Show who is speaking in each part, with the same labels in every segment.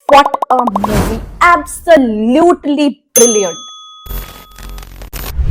Speaker 1: What a movie! Absolutely brilliant.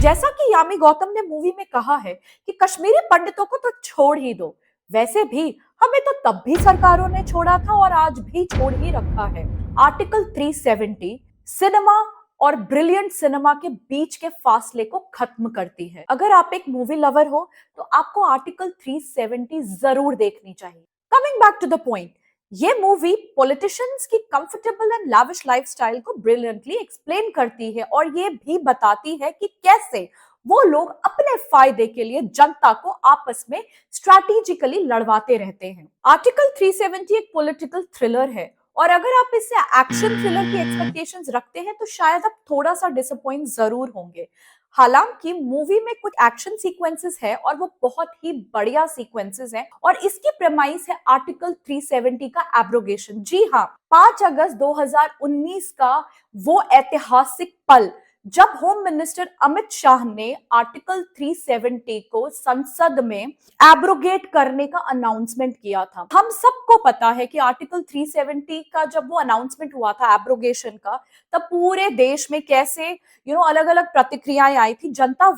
Speaker 1: जैसा कि यामी गौतम ने मूवी में कहा है कि कश्मीरी पंडितों को तो छोड़ ही दो, वैसे भी हमें तो तब भी सरकारों ने छोड़ा था और आज भी छोड़ ही रखा है। आर्टिकल 370 सिनेमा और ब्रिलियंट सिनेमा के बीच के फासले को खत्म करती है। अगर आप एक मूवी लवर हो तो आपको आर्टिकल 370 जरूर देखनी चाहिए। Coming back to the point, ये मूवी पॉलिटिशियंस की कंफर्टेबल एंड लाविश लाइफस्टाइल को ब्रिलियंटली एक्सप्लेन करती है और ये भी बताती है कि कैसे वो लोग अपने फायदे के लिए जनता को आपस में स्ट्रैटेजिकली लड़वाते रहते हैं। आर्टिकल 370 एक पॉलिटिकल थ्रिलर है और अगर आप इससे एक्शन थ्रिलर की एक्सपेक्टेशंस रखते हैं तो शायद आप थोड़ा सा डिसअपॉइंट जरूर होंगे। हालांकि मूवी में कुछ एक्शन सीक्वेंसेस है और वो बहुत ही बढ़िया सीक्वेंसेस है और इसकी प्रेमाइस है आर्टिकल 370 का एब्रोगेशन। जी हाँ, 5 अगस्त 2019 का वो ऐतिहासिक पल जब होम मिनिस्टर अमित शाह ने आर्टिकल 370 को संसद में एब्रोगेट करने का अनाउंसमेंट किया था। हम सबको पता है कि आर्टिकल 370 का जब वो अनाउंसमेंट हुआ था एब्रोगेशन का, तब पूरे देश में कैसे अलग अलग प्रतिक्रियाएं आई थी।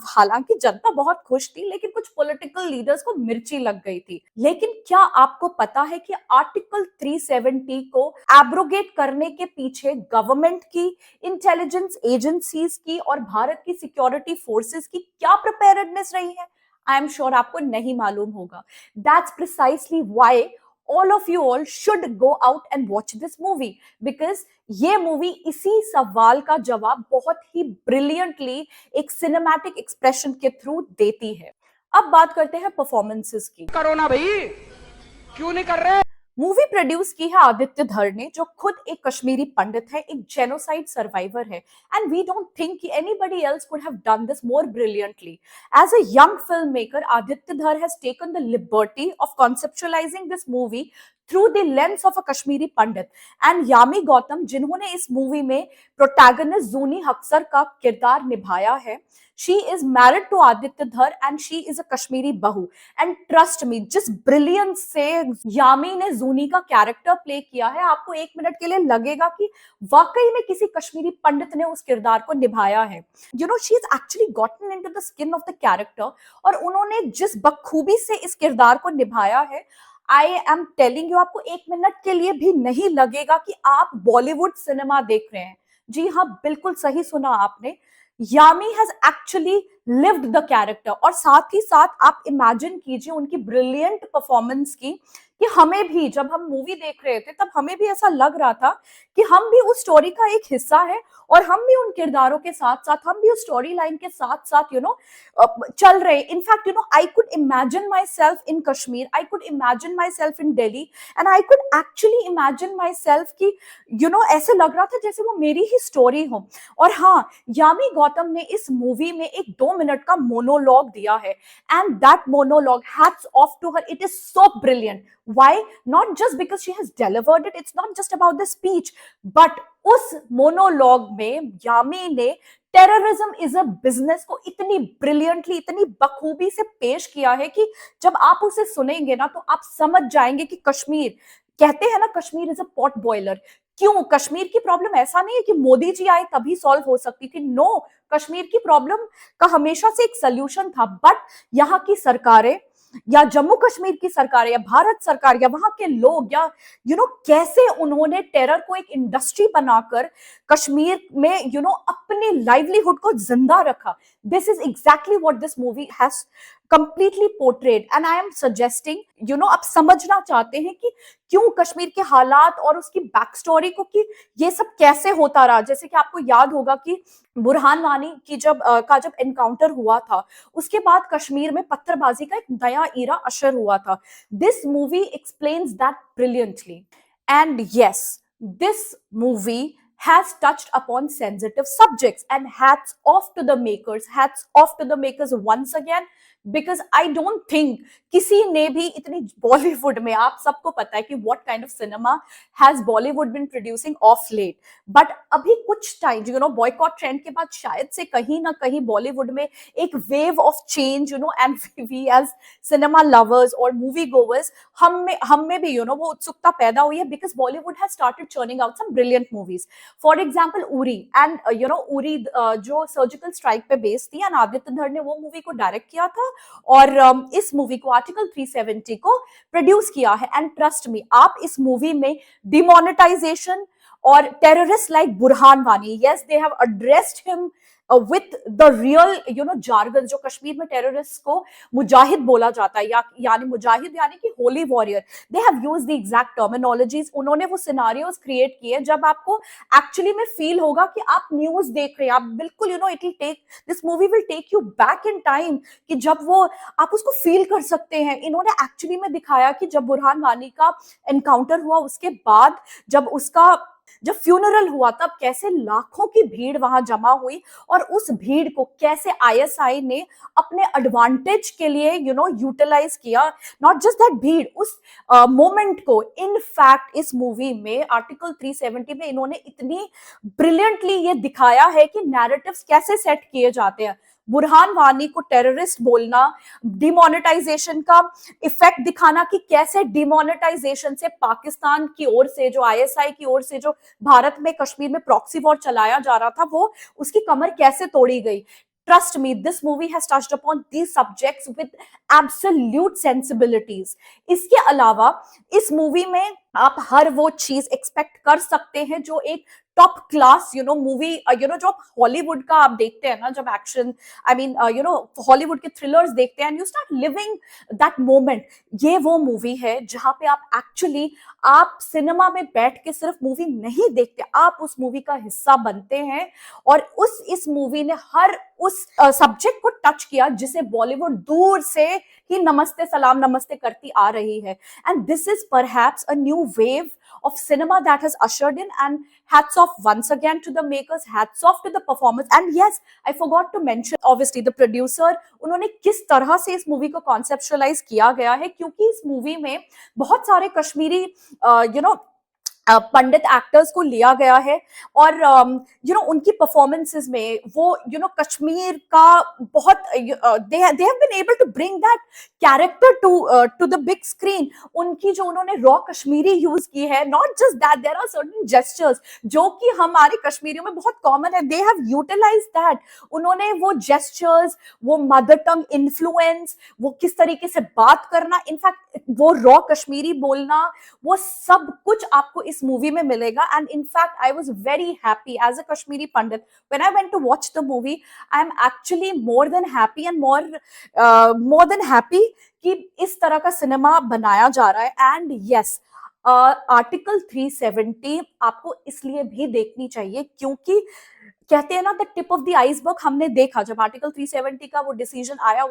Speaker 1: हालांकि जनता बहुत खुश थी, लेकिन कुछ पॉलिटिकल लीडर्स को मिर्ची लग गई थी। लेकिन क्या आपको पता है कि आर्टिकल 370 को एब्रोगेट करने के पीछे गवर्नमेंट की, इंटेलिजेंस एजेंसीज की और भारत की सिक्योरिटी फोर्सेस की क्या प्रिपेयर्डनेस रही है? आई एम श्योर आपको नहीं मालूम होगा। That's precisely why all of you all should go out and watch this movie because ये मूवी इसी सवाल का जवाब बहुत ही ब्रिलियंटली एक सिनेमैटिक एक्सप्रेशन के थ्रू देती है। अब बात करते हैं परफॉर्मेंसेस की।
Speaker 2: करो ना भाई, क्यों नहीं कर रहे?
Speaker 1: मूवी प्रोड्यूस की है आदित्य धर ने, जो खुद एक कश्मीरी पंडित है, एक जेनोसाइड सर्वाइवर है, एंड वी डोंट थिंक कि anybody else could have done this more brilliantly. As a young film maker, Aditya Dhar has taken the liberty of conceptualising this movie through the lens of a Kashmiri Pandit. And Yami Gautam, जिन्होंने इस movie में protagonist जूनी हक्सर का किरदार निभाया है, she is married to Aditya Dhar and she is a Kashmiri बहू। And trust me, जिस brilliance से यामी ने जूनी का कैरेक्टर प्ले किया है, आपको एक मिनट के लिए लगेगा कि वाकई में किसी कश्मीरी पंडित ने उस किरदार को निभाया है। She is actually gotten into the skin of the character और उन्होंने जिस बखूबी से इस किरदार को निभाया है, आई एम टेलिंग यू, आपको एक मिनट के लिए भी नहीं लगेगा कि आप बॉलीवुड सिनेमा देख रहे हैं। जी हाँ, बिल्कुल सही सुना आपने। Yami has actually lived the character और साथ ही साथ आप इमेजिन कीजिए उनकी ब्रिलियंट परफॉर्मेंस की, कि हमें भी जब हम मूवी देख रहे थे तब हमें भी ऐसा लग रहा था कि हम भी उस स्टोरी का एक हिस्सा है और हम भी उन किरदारों के साथ साथ, हम भी उस स्टोरी लाइन के साथ साथ चल रहे। In fact I could imagine my self in Kashmir, I could imagine my self in Delhi, and I could actually imagine my self की ऐसे लग रहा था जैसे वो मेरी ही स्टोरी हो। और हाँ, यामी गौतम ने इस मूवी में एक 2 मिनट का मोनोलॉग दिया है, and that monologue, hats off to her, it is so brilliant. Why? Not just because she has delivered it, it's not just about the speech, but उस मोनोलॉग में यामी ने टेररिज्म इज अ बिजनेस को इतनी brilliantly, इतनी बखूबी से पेश किया है कि जब आप उसे सुनेंगे ना तो आप समझ जाएंगे कि कश्मीर, कहते हैं ना, Kashmir is a pot boiler. क्यों? कश्मीर की प्रॉब्लम ऐसा नहीं है कि मोदी जी आए तभी सॉल्व हो सकती थी। नो, कश्मीर की प्रॉब्लम का हमेशा से एक सोल्यूशन था, बट यहाँ की सरकारें या जम्मू कश्मीर की सरकार या भारत सरकार या वहां के लोग या कैसे उन्होंने टेरर को एक इंडस्ट्री बनाकर कश्मीर में अपने लाइवलीहुड को जिंदा रखा। This is exactly what this movie has completely portrayed, and I am suggesting आप समझना चाहते हैं कि क्यों कश्मीर के हालात और उसकी बैक स्टोरी को, कि ये सब कैसे होता रहा। जैसे कि आपको याद होगा कि बुरहान वानी की जब एनकाउंटर हुआ था, उसके बाद कश्मीर में पत्थरबाजी का एक नया ईरा अशर हुआ था। This movie explains that brilliantly, and yes, this movie has touched upon sensitive subjects, and hats off to the makers once again. Because I don't think किसी ने भी इतनी बॉलीवुड में, आप सबको पता है कि what kind of cinema has Bollywood been producing of late, but अभी कुछ टाइम बॉयकॉट ट्रेंड के बाद शायद से कहीं ना कहीं बॉलीवुड में एक wave of change, and we as cinema lovers और मूवी गोवर्स, हम में भी वो उत्सुकता पैदा हुई है, because Bollywood has started churning out some brilliant movies. For example Uri, and Uri जो सर्जिकल स्ट्राइक पे बेस्ड थी, एंड आदित्य धर ने वो मूवी को डायरेक्ट किया था, और इस मूवी को आर्टिकल 370 को प्रोड्यूस किया है. एंड ट्रस्ट मी, आप इस मूवी में डिमोनेटाइजेशन और terrorist like Burhan Wani, yes they have addressed him with the real jargon, जो कश्मीर में टेररिस्ट को मुजाहिद बोला जाता है, यानी मुजाहिद यानी कि Holi warrior, they have used the exact terminologies. उन्होंने वो सिनारियोज क्रिएट किए जब आपको एक्चुअली में फील होगा कि आप न्यूज देख रहे हैं, आप बिल्कुल it will take, this movie will take you back in time, कि जब वो आप उसको फील कर सकते हैं. इन्होंने एक्चुअली में दिखाया कि जब बुरहान वानी का एनकाउंटर हुआ, उसके बाद जब फ्यूनरल हुआ, तब कैसे लाखों की भीड़ वहां जमा हुई, और उस भीड़ को कैसे आईएसआई ने अपने एडवांटेज के लिए यूटिलाइज किया. नॉट जस्ट दैट भीड़, उस मोमेंट को, इन फैक्ट इस मूवी में आर्टिकल 370 में इन्होंने इतनी ब्रिलियंटली ये दिखाया है कि नैरेटिव्स कैसे सेट किए जाते हैं. बुरहान वानी को टेररिस्ट बोलना, डिमोनेटाइजेशन का इफेक्ट दिखाना कि कैसे डिमोनेटाइजेशन से पाकिस्तान की ओर से, जो आईएसआई की ओर से जो भारत में कश्मीर में प्रॉक्सी वॉर चलाया जा रहा था, वो उसकी कमर कैसे तोड़ी गई. Trust me, this movie has touched upon these subjects with absolute sensibilities. इसके अलावा इस मूवी में आप हर वो चीज एक्सपेक्ट कर सकते हैं जो एक टॉप क्लास मूवी, जो हॉलीवुड का आप देखते हैं ना, जब एक्शन, आई मीन हॉलीवुड के थ्रिलर्स देखते हैं, and you start living that moment. ये वो मूवी है जहां पे आप सिनेमा में बैठ के सिर्फ मूवी नहीं देखते, आप उस मूवी का हिस्सा बनते हैं. और इस मूवी ने हर उस सब्जेक्ट को टच किया जिसे बॉलीवुड दूर से ही नमस्ते सलाम नमस्ते करती आ रही है. And this is perhaps a new wave of cinema that has ushered in, and hats off once again to the makers, hats off to the performance. And yes, I forgot to mention obviously the producer, उन्होंने किस तरह से इस movie को conceptualise किया गया है, क्योंकि इस मूवी में बहुत सारे कश्मीरी पंडित एक्टर्स को लिया गया है, और उनकी परफॉर्मेंसेस में वो कश्मीर का बहुत they have been able to bring that character to the big screen. उन्होंने रॉ कश्मीरी यूज की है. Not just that, there are certain gestures जो कि हमारे कश्मीरियों में बहुत कॉमन है, दे हैव यूटिलाइज्ड दैट. उन्होंने वो जेस्चर्स, वो मदर टंग इन्फ्लुएंस, वो किस तरीके से बात करना, इनफैक्ट वो रॉ कश्मीरी बोलना, वो सब कुछ आपको इस मूवी में मिलेगा. And in fact I was very happy as a Kashmiri Pandit when I went to watch the movie. I am actually more than happy, and more than happy कि इस तरह का सिनेमा बनाया जा रहा है. एंड यस, आर्टिकल 370 आपको इसलिए भी देखनी चाहिए क्योंकि कहते हैं ना, the tip of the iceberg हमने देखा जब आर्टिकल 370 का वो डिसीजन आया,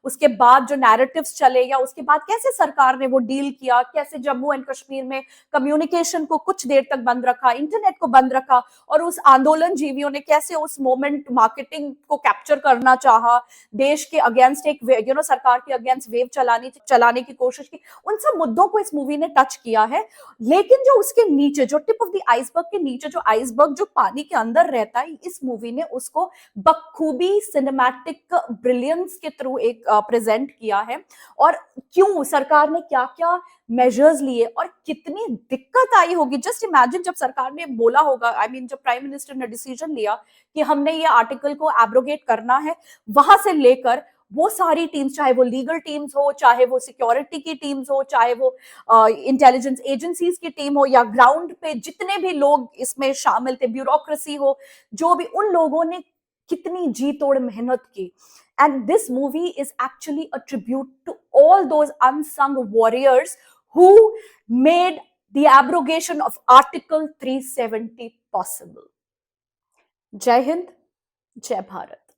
Speaker 1: उसके बाद जो नैरेटिव्स चले, या उसके बाद कैसे सरकार ने वो डील किया, कैसे जम्मू एंड कश्मीर में कम्युनिकेशन को कुछ देर तक बंद रखा, इंटरनेट को बंद रखा, और उस आंदोलन जीवियों ने कैसे उस मोमेंट मार्केटिंग को कैप्चर करना चाहा, देश के अगेंस्ट एक सरकार के अगेंस्ट वेव चलाने की कोशिश की. उन सब मुद्दों को इस मूवी ने टच किया है. लेकिन जो उसके नीचे, जो टिप ऑफ द आइसबर्ग के नीचे, जो आइसबर्ग जो पानी के अंदर रहता है, इस मूवी ने उसको बखूबी सिनेमैटिक ब्रिलियंस के थ्रू एक प्रेजेंट किया है. और क्यों सरकार ने क्या क्या मेजर्स लिए और कितनी दिक्कत आई होगी. जस्ट इमेजिन जब सरकार ने बोला होगा, आई मीन जब प्राइम मिनिस्टर ने डिसीजन लिया कि हमने ये आर्टिकल को एब्रोगेट करना है, वहां से लेकर वो सारी टीम्स, चाहे वो लीगल टीम्स हो, चाहे वो सिक्योरिटी की टीम्स हो, चाहे वो इंटेलिजेंस एजेंसीज की टीम हो, या ग्राउंड पे जितने भी लोग इसमें शामिल थे, ब्यूरोक्रेसी हो, जो भी, उन लोगों ने कितनी जी तोड़ मेहनत की. And this movie is actually a tribute to all those unsung warriors who made the abrogation of Article 370 possible. जय हिंद, जय भारत.